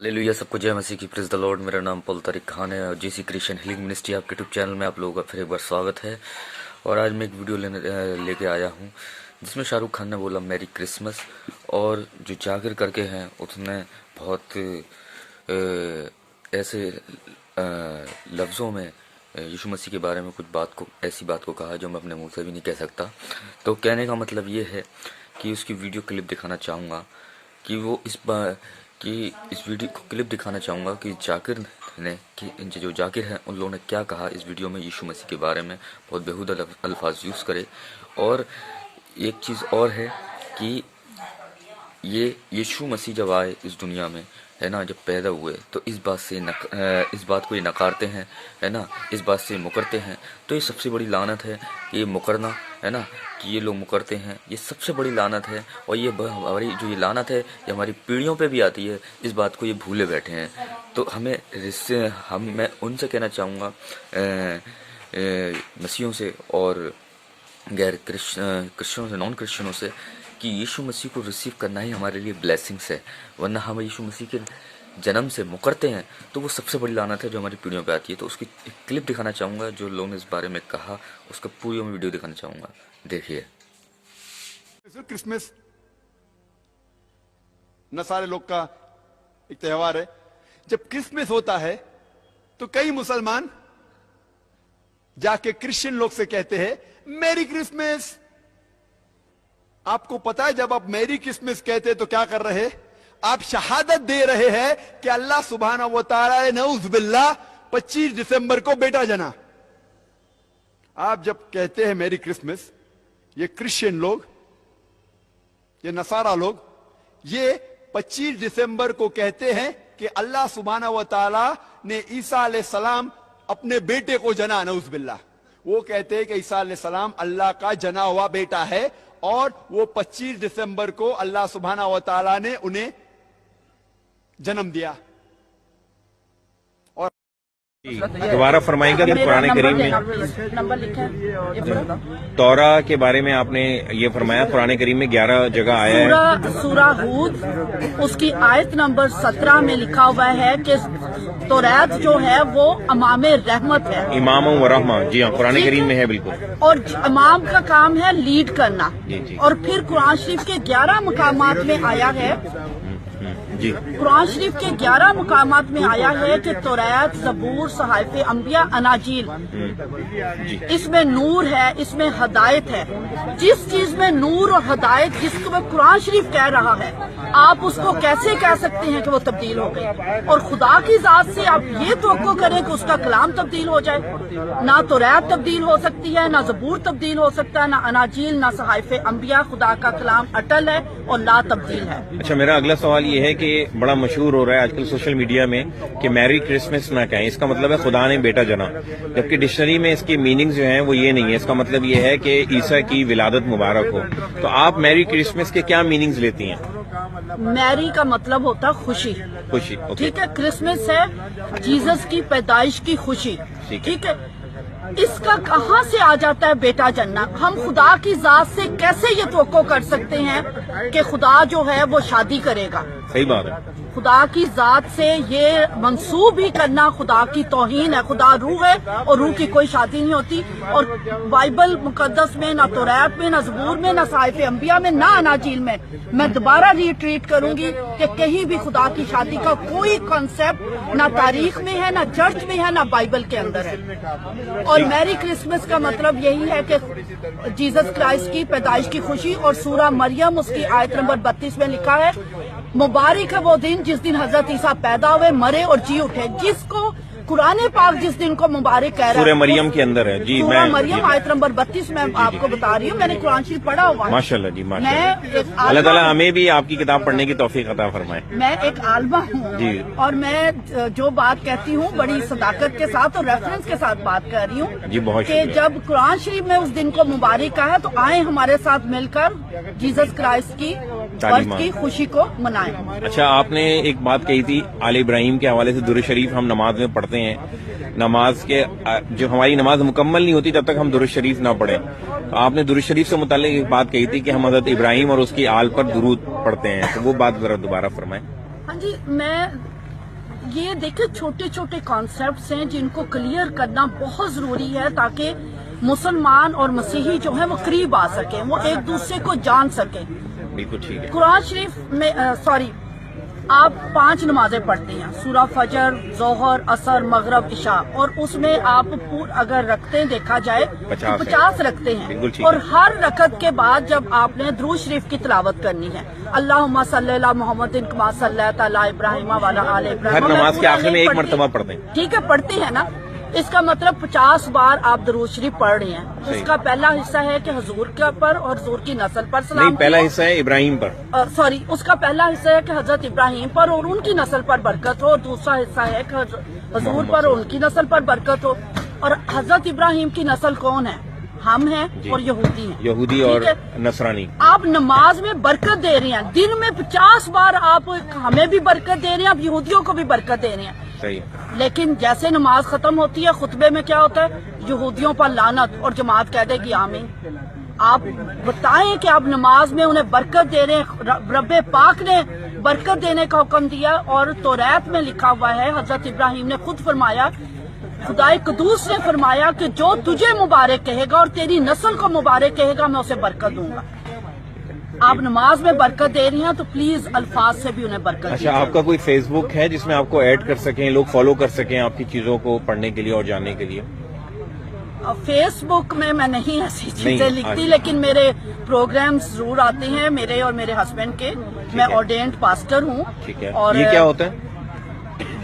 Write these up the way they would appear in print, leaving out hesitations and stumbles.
Hallelujah, सबको जय मसीह की, प्रेज द लॉर्ड। मेरा नाम पॉल तारिक खान है और जीसी क्रिश्चियन हीलिंग मिनिस्ट्री आपके यूट्यूब चैनल में आप लोगों का फिर एक बार स्वागत है। और आज मैं एक वीडियो लेके आया हूँ जिसमें शाहरुख खान ने बोला मैरी क्रिसमस, और जो जाकिर करके हैं उसने बहुत ऐसे लफ्ज़ों में यीशु मसीह के बारे में कुछ ऐसी बात को कहा जो मैं अपने मुंह से भी नहीं कह सकता। तो कहने का मतलब ये है कि उसकी वीडियो क्लिप दिखाना चाहूँगा कि वो इस वीडियो को क्लिप दिखाना चाहूँगा कि जाकिर ने कि जो जाकिर हैं उन लोगों ने क्या कहा इस वीडियो में यीशु मसीह के बारे में, बहुत बेहुदा अल्फाज यूज़ करे। और एक चीज़ और है कि ये यीशु मसीह जब आए इस दुनिया में, है ना, जब पैदा हुए तो इस बात को ये नकारते हैं, है ना, इस बात से मुकरते हैं। तो ये सबसे बड़ी लानत है, ये मुकरना, है ना, कि ये लोग मुकरते हैं, ये सबसे बड़ी लानत है। और ये हमारी जो ये लानत है ये हमारी पीढ़ियों पे भी आती है, इस बात को ये भूले बैठे हैं। तो मैं उनसे कहना चाहूँगा, मसीहों से और गैर क्रिश्चियनों से, नॉन क्रिश्चियनों से, कि यीशु मसीह को रिसीव करना ही हमारे लिए ब्लेसिंग्स है। वरना हम यीशु मसीह के जन्म से मुकरते हैं तो वो सबसे बड़ी लानत है जो हमारी पीढ़ियों पे आती है। तो उसकी एक क्लिप दिखाना चाहूँगा, जो लोगों ने इस बारे में कहा उसका पूरी में वीडियो दिखाना चाहूँगा, देखिए। क्रिसमस न सारे लोग का एक त्योहार है। जब क्रिसमस होता है तो कई मुसलमान जाके क्रिश्चियन लोग से कहते हैं मैरी क्रिसमस। आपको पता है जब आप मैरी क्रिसमस कहते हैं तो क्या कर रहे हैं? आप शहादत दे रहे हैं कि अल्लाह सुब्हाना व तआला ने नऊज़ बिल्लाह 25 दिसंबर को बेटा जना। आप जब कहते हैं मैरी क्रिसमस, ये क्रिश्चियन लोग, ये नसारा लोग, ये 25 दिसंबर को कहते हैं कि अल्लाह सुब्हाना व तआला ने ईसा अलैहिस्सलाम अपने बेटे को जना, नऊज़ बिल्लाह। वो कहते हैं कि ईसा अलैहिस्सलाम अल्लाह का जना हुआ बेटा है, और वो 25 दिसंबर को अल्लाह सुब्हाना व तआला ने उन्हें जन्म दिया। और दोबारा फरमाएंगे कि कुरान करीम में तौरा के बारे में आपने ये फरमाया, कुरान करीम में 11 जगह आया है। सूरा हूद उसकी आयत नंबर 17 में लिखा हुआ है कि तौरात जो है वो इमाम रहमत है, इमाम व रहमा। जी हाँ, कुरान करीम में है बिल्कुल। और इमाम का काम है लीड करना। जी। और फिर कुरान शरीफ के 11 मकामात में आया है, जी, कुरान शरीफ के 11 मकामात में आया है कि तौरात, ज़बूर, सहाइफ़े अंबिया, अनाजील, इसमें नूर है, इसमें हदायत है। जिस चीज में नूर और हदायत जिसको कुरान शरीफ कह रहा है, आप उसको कैसे कह सकते हैं कि वो तब्दील हो गई? और खुदा की जात से आप ये तवक्को करें कि उसका कलाम तब्दील हो जाए? ना तौरात तब्दील हो सकती है, ना ज़बूर तब्दील हो सकता है, ना अनाजील, ना सहाइफ़े अंबिया। खुदा का कलाम अटल है और ला तब्दील है। अच्छा, मेरा अगला सवाल ये है कि बड़ा मशहूर हो रहा है आजकल सोशल मीडिया में कि मैरी क्रिसमस ना कहें, इसका मतलब है खुदा ने बेटा जना, जबकि डिक्शनरी में इसकी मीनिंग्स जो हैं वो ये नहीं है। इसका मतलब ये है कि ईसा की विलादत मुबारक हो। तो आप मैरी क्रिसमस के क्या मीनिंग्स लेती हैं? मैरी का मतलब होता है खुशी। खुशी, ठीक है। क्रिसमस है जीसस की पैदाइश की खुशी, ठीक है। इसका कहाँ से आ जाता है बेटा जन्ना? हम खुदा की जात से कैसे ये तवक्को कर सकते हैं कि खुदा जो है वो शादी करेगा? सही बात है। खुदा की जात से ये मंसूब ही करना खुदा की तौहीन है। खुदा रूह है और रूह की कोई शादी नहीं होती। और बाइबल मुकद्दस में, ना तौरात में, ना ज़बूर में, ना सहाइफ़े अंबिया में, ना अनाजील में, मैं दोबारा रिट्रीट करूंगी कि कहीं भी खुदा की शादी का कोई कॉन्सेप्ट ना तारीख में है, ना चर्च में है, ना बाइबल के अंदर है। और मैरी क्रिसमस का मतलब यही है कि जीसस क्राइस्ट की पैदाइश की खुशी। और सूरा मरियम उसकी आयत नंबर 32 में लिखा है, मुबारक है वो दिन जिस दिन हजरत ईसा पैदा हुए, मरे और जी उठे। जिसको कुरान पाक जिस दिन को मुबारक कह रहा है, सूरह मरियम के अंदर है। जी, सूरह मरियम आयत नंबर 32 में आपको बता रही हूँ। मैंने कुरान शरीफ पढ़ा हुआ है। माशाल्लाह जी, माशाल्लाह। अल्लाह ताला हमें भी आपकी किताब पढ़ने की तौफीक अता फरमाए। मैं एक आलमा हूँ जी, और मैं जो बात कहती हूँ बड़ी सदाकत के साथ और रेफरेंस के साथ बात कर रही हूँ जी। बहुत कि जब कुरान शरीफ में उस दिन को मुबारक कहा है तो आए हमारे साथ मिलकर जीसस क्राइस्ट की बर्थ की खुशी को मनाएं। अच्छा, आपने एक बात कही थी आले इब्राहिम के हवाले से, दुरूद शरीफ हम नमाज में पढ़ते हैं, नमाज के जो हमारी नमाज मुकम्मल नहीं होती जब तक हम दुरूद शरीफ ना पढ़ें। तो आपने दुरूद शरीफ से मुताल्लिक एक बात कही थी कि हम हज़रत इब्राहिम और उसकी आल पर दुरूद पढ़ते हैं, तो वो बात जरा दोबारा फरमाएं। हाँ जी, मैं یہ دیکھیں چھوٹے چھوٹے کانسیپٹس ہیں جن کو کلیئر کرنا بہت ضروری ہے تاکہ مسلمان اور مسیحی جو ہیں وہ قریب آ سکیں، وہ ایک دوسرے کو جان سکیں۔ بالکل ٹھیک ہے۔ قرآن شریف میں آپ 5 نمازیں پڑھتے ہیں، سورہ فجر، ظہر، عصر، مغرب، عشاء، اور اس میں آپ اگر رکھتے ہیں دیکھا جائے تو 50 رکھتے ہیں، بالکل ٹھیک اور ہے۔ ہر رکعت کے بعد جب آپ نے درود شریف کی تلاوت کرنی ہے، اللہم صلی علی محمد کما صلیت علی ابراہیم وعلی آل ابراہیم، ہر نماز کے آخر میں ایک پڑھتے- مرتبہ پڑھتے ہیں۔ ٹھیک ہے، پڑھتے ہیں نا، اس کا مطلب 50 بار آپ درود شریف پڑھ رہے ہیں۔ اس صحیح۔ کا پہلا حصہ ہے کہ حضور کے پر اور حضور کی نسل پر سلام نہیں، پہلا ہو۔ حصہ ہے ابراہیم پر۔ اس کا پہلا حصہ ہے کہ حضرت ابراہیم پر اور ان کی نسل پر برکت ہو، اور دوسرا حصہ ہے کہ حضور پر اور ان کی نسل پر برکت ہو۔ اور حضرت ابراہیم کی نسل کون ہے؟ ہم ہیں جی۔ اور یہودی ہیں، یہودی ٹھیک اور ہے؟ نصرانی۔ آپ نماز میں برکت دے رہے ہیں، دن میں 50 بار آپ ہمیں بھی برکت دے رہے ہیں، آپ یہودیوں کو بھی برکت دے رہے ہیں، صحیح۔ لیکن جیسے نماز ختم ہوتی ہے خطبے میں کیا ہوتا ہے؟ یہودیوں پر لعنت، اور جماعت کہہ دے گی آمین۔ آپ بتائیں کہ آپ نماز میں انہیں برکت دے رہے ہیں، رب پاک نے برکت دینے کا حکم دیا، اور توریت میں لکھا ہوا ہے، حضرت ابراہیم نے خود فرمایا، خدائے قدوس نے فرمایا کہ جو تجھے مبارک کہے گا اور تیری نسل کو مبارک کہے گا میں اسے برکت دوں گا۔ آپ نماز میں برکت دے رہی ہیں تو پلیز الفاظ سے بھی انہیں برکت اچھا، دیجیے۔ آپ کا کوئی فیس بک ہے جس میں آپ کو ایڈ کر سکیں، لوگ فالو کر سکیں آپ کی چیزوں کو پڑھنے کے لیے اور جاننے کے لیے؟ فیس بک میں نہیں ایسی چیزیں نہیں، لکھتی، لیکن میرے پروگرامز ضرور آتے ہیں، میرے اور میرے ہسبینڈ کے۔ میں ہے۔ آرڈینڈ پاسٹر ہوں۔ ٹھیک ہے، اور یہ کیا ہوتا ہے؟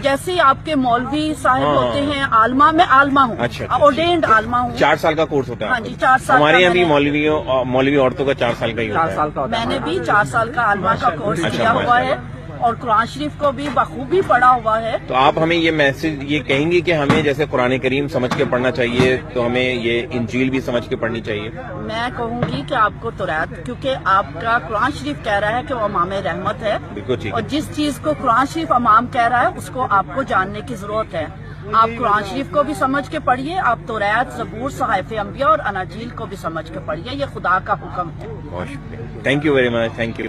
جیسے آپ کے مولوی صاحب ہاں۔ ہوتے ہیں، عالمہ، میں عالمہ ہوں، اچھا، آرڈینڈ عالمہ ہوں۔ 4 سال کا کورس ہوتا ہے ہاں آپ کا؟ جی، 4 سال کا ہمارے یہاں بھی میں نے- مولوی عورتوں کا 4 سال کا ہی ہوتا ہے۔ میں نے بھی 4 سال کا عالمہ کا کورس اچھا، کیا ہوا ماشاء ہے، اور قرآن شریف کو بھی بخوبی پڑھا ہوا ہے۔ تو آپ ہمیں یہ میسج یہ کہیں گے کہ ہمیں جیسے قرآن کریم سمجھ کے پڑھنا چاہیے تو ہمیں یہ انجیل بھی سمجھ کے پڑھنی چاہیے؟ میں کہوں گی کہ آپ کو توریت، کیونکہ آپ کا قرآن شریف کہہ رہا ہے کہ وہ امام رحمت ہے، بالکل ٹھیک اور ہے۔ جس چیز کو قرآن شریف امام کہہ رہا ہے اس کو آپ کو جاننے کی ضرورت ہے۔ آپ قرآن شریف کو بھی سمجھ کے پڑھیے، آپ توریت، زبور، صحائف انبیاء اور اناجیل کو بھی سمجھ کے پڑھیے، یہ خدا کا حکم ہے۔ بہت شکریہ، thank you very much, thank you.